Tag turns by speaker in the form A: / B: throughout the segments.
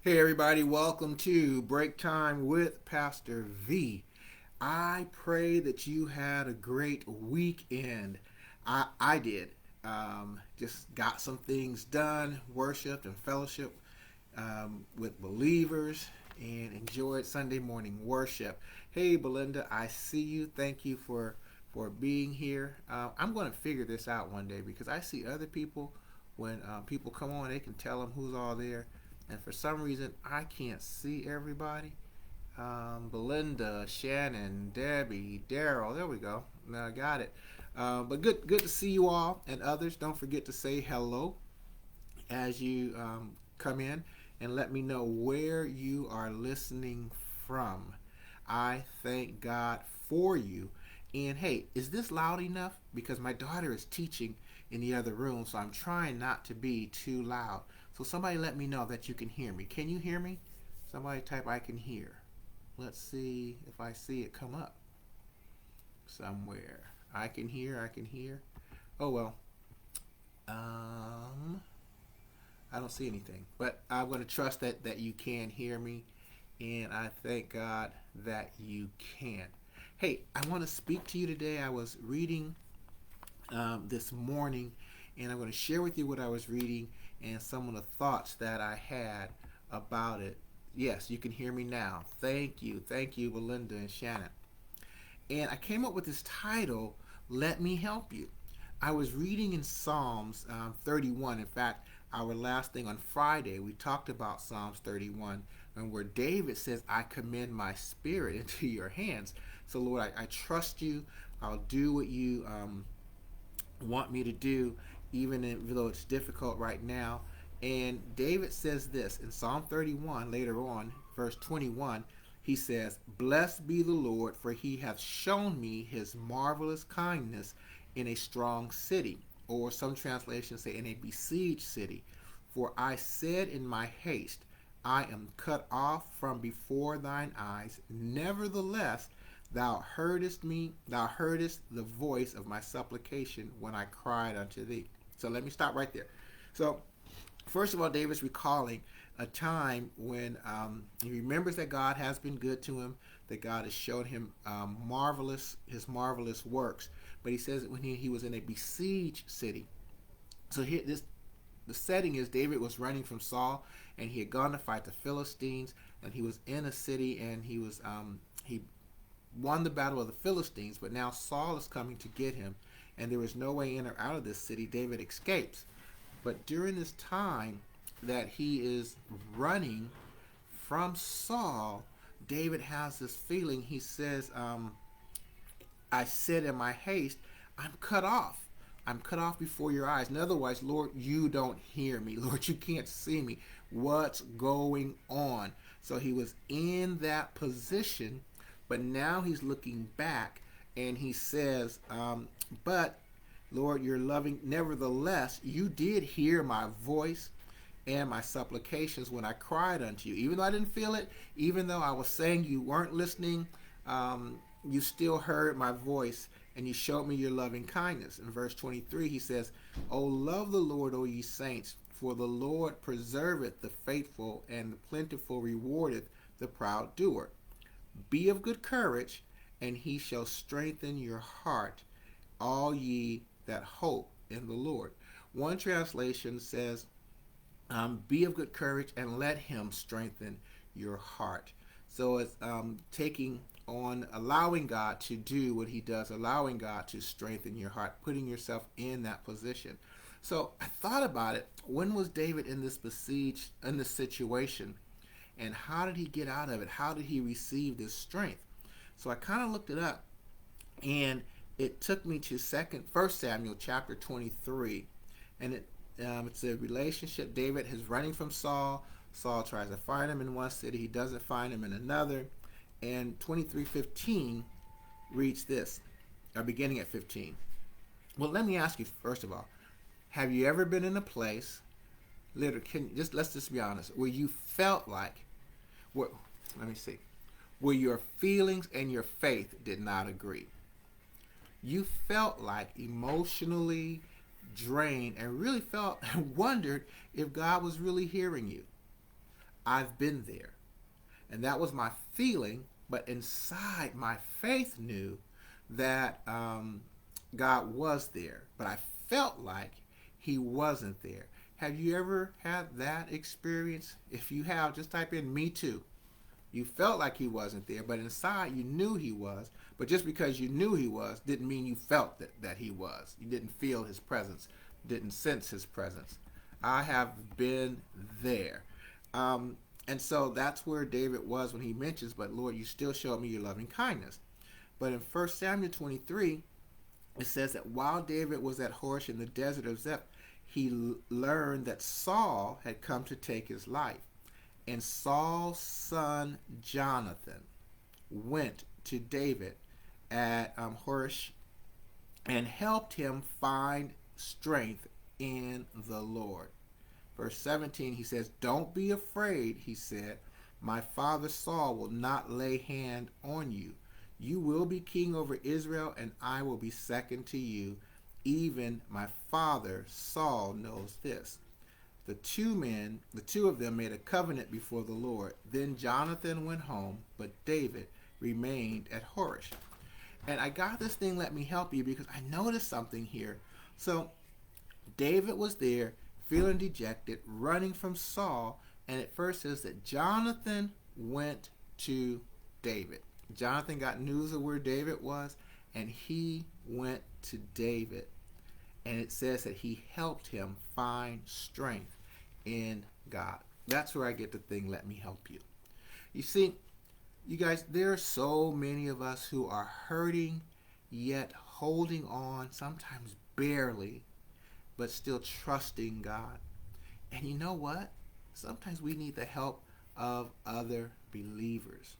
A: Hey everybody, welcome to Break Time with Pastor V. I pray that you had a great weekend. I did. Just got some things done, worshiped and fellowship with believers, and enjoyed Sunday morning worship. Hey Belinda, I see you. Thank you for being here. I'm going to figure this out one day because I see other people when people come on, they can tell them who's all there, and for some reason I can't see everybody. Belinda, Shannon, Debbie, Daryl. There we go. Now I got it. But good to see you all and others. Don't forget to say hello as you come in and let me know where you are listening from. I thank God for you. And hey, is this loud enough? Because my daughter is teaching in the other room, so I'm trying not to be too loud. So somebody let me know that you can hear me. Can you hear me? Somebody type I can hear. Let's see if I see it come up somewhere. I can hear, I can hear. Oh well. Um I don't see anything. But I'm going to trust that you can hear me, and I thank God that you can. Hey, I want to speak to you today. I was reading this morning, and I'm going to share with you what I was reading and some of the thoughts that I had about it. Yes, you can hear me now. Thank you. Thank you, Belinda and Shannon. And I came up with this title, Let Me Help You. I was reading in Psalms 31. In fact, our last thing on Friday, we talked about Psalms 31, and where David says, I commend my spirit into your hands. So, Lord, I trust you. I'll do what you want me to do, even though it's difficult right now. And David says this in Psalm 31, later on, verse 21. He says, Blessed be the Lord, for he hath shown me his marvelous kindness in a strong city. Or some translations say, in a besieged city. For I said in my haste, I am cut off from before thine eyes. Nevertheless, thou heardest me, thou heardest the voice of my supplication when I cried unto thee. So let me stop right there. So, first of all, David's recalling a time when he remembers that God has been good to him, that God has shown him his marvelous works. But he says when he was in a besieged city. So here, the setting is David was running from Saul, and he had gone to fight the Philistines, and he was in a city, and he won the battle of the Philistines. But now Saul is coming to get him, and there is no way in or out of this city. David escapes. But during this time that he is running from Saul, David has this feeling. He says, I said in my haste, I'm cut off. I'm cut off before your eyes. In other words, Lord, you don't hear me. Lord, you can't see me. What's going on? So he was in that position, but now he's looking back and he says, but Lord, you're loving. Nevertheless, you did hear my voice and my supplications when I cried unto you. Even though I didn't feel it, even though I was saying you weren't listening, you still heard my voice and you showed me your loving kindness. In verse 23, he says, O love the Lord, O ye saints, for the Lord preserveth the faithful, and the plentiful rewardeth the proud doer. Be of good courage, and he shall strengthen your heart, all ye that hope in the Lord. One translation says, be of good courage and let him strengthen your heart. So it's taking on allowing God to do what he does, allowing God to strengthen your heart, putting yourself in that position. So I thought about it. When was David in this situation? And how did he get out of it? How did he receive this strength? So I kind of looked it up, and it took me to First Samuel chapter 23, and it's a relationship. David is running from Saul. Saul tries to find him in one city. He doesn't find him in another. And 23:15 reads this, or beginning at 15. Well, let me ask you first of all, have you ever been in a place, literally, let's just be honest, where you felt like, let me see, where your feelings and your faith did not agree? You felt like emotionally drained and really felt and wondered if God was really hearing you. I've been there. And that was my feeling, but inside my faith knew that God was there, but I felt like he wasn't there. Have you ever had that experience? If you have, just type in me too. You felt like he wasn't there, but inside you knew he was. But just because you knew he was didn't mean you felt that he was. You didn't feel his presence, didn't sense his presence. I have been there. And so that's where David was when he mentions, but Lord, you still showed me your loving kindness. But in 1 Samuel 23, it says that while David was at Horesh in the desert of Zeph, he learned that Saul had come to take his life. And Saul's son Jonathan went to David at Horesh and helped him find strength in the Lord. Verse 17, he says, "Don't be afraid," he said. "My father Saul will not lay hand on you. You will be king over Israel, and I will be second to you. Even my father Saul knows this." The two of them made a covenant before the Lord. Then Jonathan went home, but David remained at Horesh. And I got this thing, let me help you, because I noticed something here. So David was there, feeling dejected, running from Saul, and it first says that Jonathan went to David. Jonathan got news of where David was, and he went to David. And it says that he helped him find strength in God. That's where I get the thing, let me help you. You see, you guys, there are so many of us who are hurting, yet holding on, sometimes barely, but still trusting God. And you know what? Sometimes we need the help of other believers.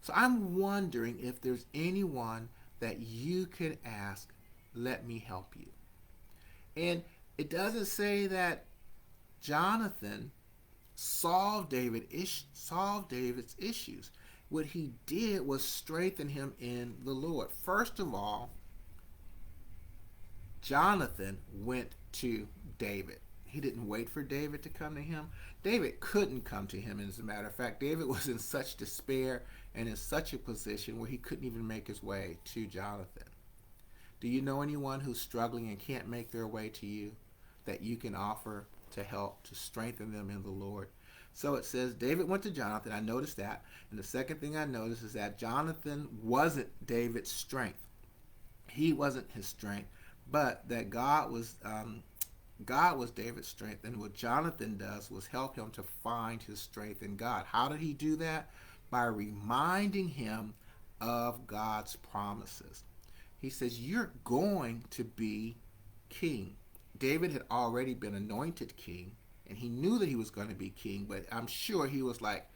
A: So I'm wondering if there's anyone that you can ask, let me help you. And it doesn't say that Jonathan solved David's issues. What he did was strengthen him in the Lord. First of all, Jonathan went to David. He didn't wait for David to come to him. David couldn't come to him. As a matter of fact, David was in such despair and in such a position where he couldn't even make his way to Jonathan. Do you know anyone who's struggling and can't make their way to you that you can offer to help, to strengthen them in the Lord? So it says David went to Jonathan. I noticed that. And the second thing I noticed is that Jonathan wasn't David's strength. He wasn't his strength, but that God was David's strength. And what Jonathan does was help him to find his strength in God. How did he do that? By reminding him of God's promises. He says, you're going to be king. David had already been anointed king, and he knew that he was going to be king, but I'm sure he was like,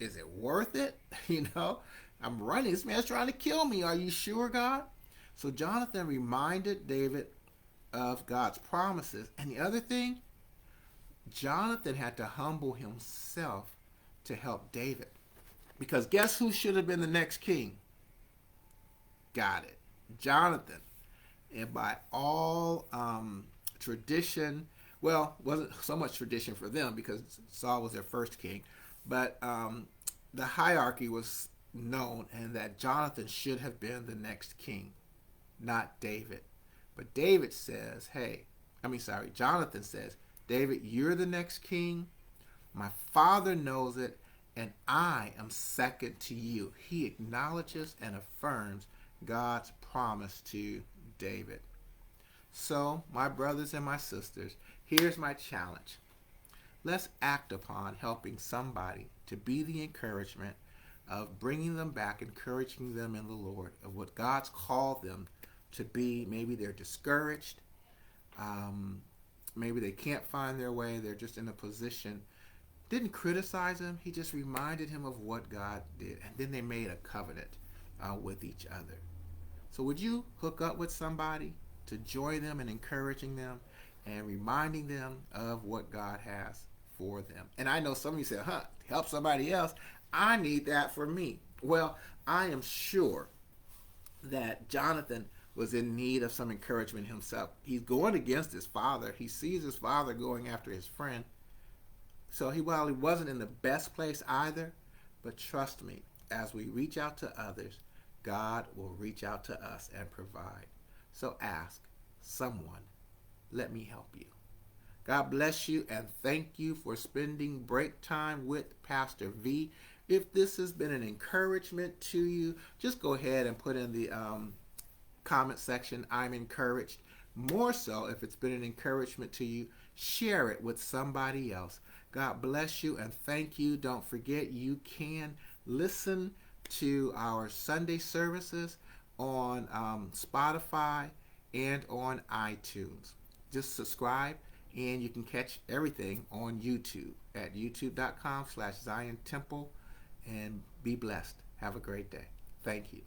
A: is it worth it? I'm running. This man's trying to kill me. Are you sure, God? So Jonathan reminded David of God's promises. And the other thing, Jonathan had to humble himself to help David. Because guess who should have been the next king? Got it. Jonathan. And by all tradition, well, wasn't so much tradition for them because Saul was their first king, but the hierarchy was known, and that Jonathan should have been the next king, not David. But Jonathan says, David, you're the next king. My father knows it, and I am second to you. He acknowledges and affirms God's promise to David. So, my brothers and my sisters, here's my challenge. Let's act upon helping somebody to be the encouragement of bringing them back, encouraging them in the Lord, of what God's called them to be. Maybe they're discouraged. Maybe they can't find their way. They're just in a position. Didn't criticize him. He just reminded him of what God did. And then they made a covenant with each other. So would you hook up with somebody to join them in encouraging them and reminding them of what God has for them? And I know some of you said, help somebody else. I need that for me. Well, I am sure that Jonathan was in need of some encouragement himself. He's going against his father. He sees his father going after his friend. So he probably wasn't in the best place either, but trust me, as we reach out to others, God will reach out to us and provide. So ask someone, let me help you. God bless you and thank you for spending break time with Pastor V. If this has been an encouragement to you, just go ahead and put in the comment section, I'm encouraged. More so, if it's been an encouragement to you, share it with somebody else. God bless you and thank you. Don't forget, you can listen to our Sunday services on Spotify and on iTunes. Just subscribe and you can catch everything on YouTube at youtube.com/Zion Temple, and be blessed. Have a great day. Thank you.